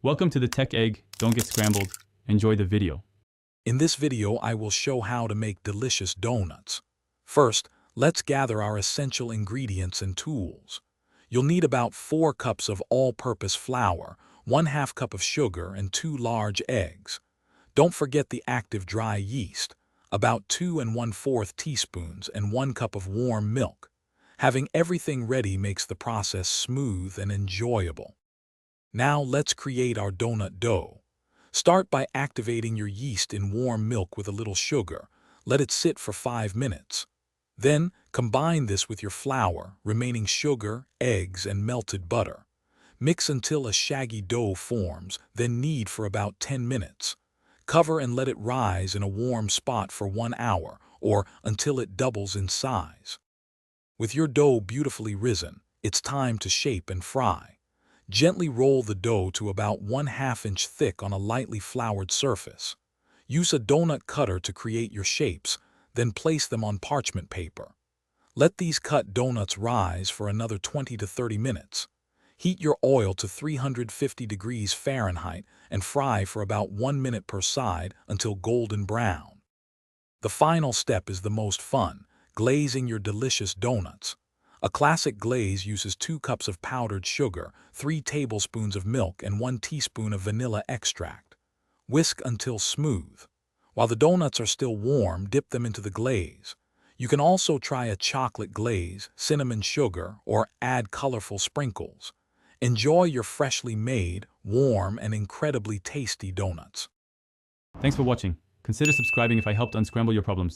Welcome to the Tech Egg. Don't get scrambled. Enjoy the video. In this video, I will show how to make delicious donuts. First, let's gather our essential ingredients and tools. You'll need about 4 cups of all-purpose flour, 1/2 cup of sugar, and 2 large eggs. Don't forget the active dry yeast, about 2 1/4 teaspoons, and 1 cup of warm milk. Having everything ready makes the process smooth and enjoyable. Now let's create our donut dough. Start by activating your yeast in warm milk with a little sugar. Let it sit for 5 minutes. Then, combine this with your flour, remaining sugar, eggs, and melted butter. Mix until a shaggy dough forms, then knead for about 10 minutes. Cover and let it rise in a warm spot for 1 hour, or until it doubles in size. With your dough beautifully risen, it's time to shape and fry. Gently roll the dough to about 1/2 inch thick on a lightly floured surface. Use a donut cutter to create your shapes, then place them on parchment paper. Let these cut donuts rise for another 20 to 30 minutes. Heat your oil to 350 degrees Fahrenheit and fry for about 1 minute per side until golden brown. The final step is the most fun, glazing your delicious donuts. A classic glaze uses 2 cups of powdered sugar, 3 tablespoons of milk, and 1 teaspoon of vanilla extract. Whisk until smooth. While the donuts are still warm, dip them into the glaze. You can also try a chocolate glaze, cinnamon sugar, or add colorful sprinkles. Enjoy your freshly made, warm, and incredibly tasty donuts. Thanks for watching. Consider subscribing if I helped unscramble your problems.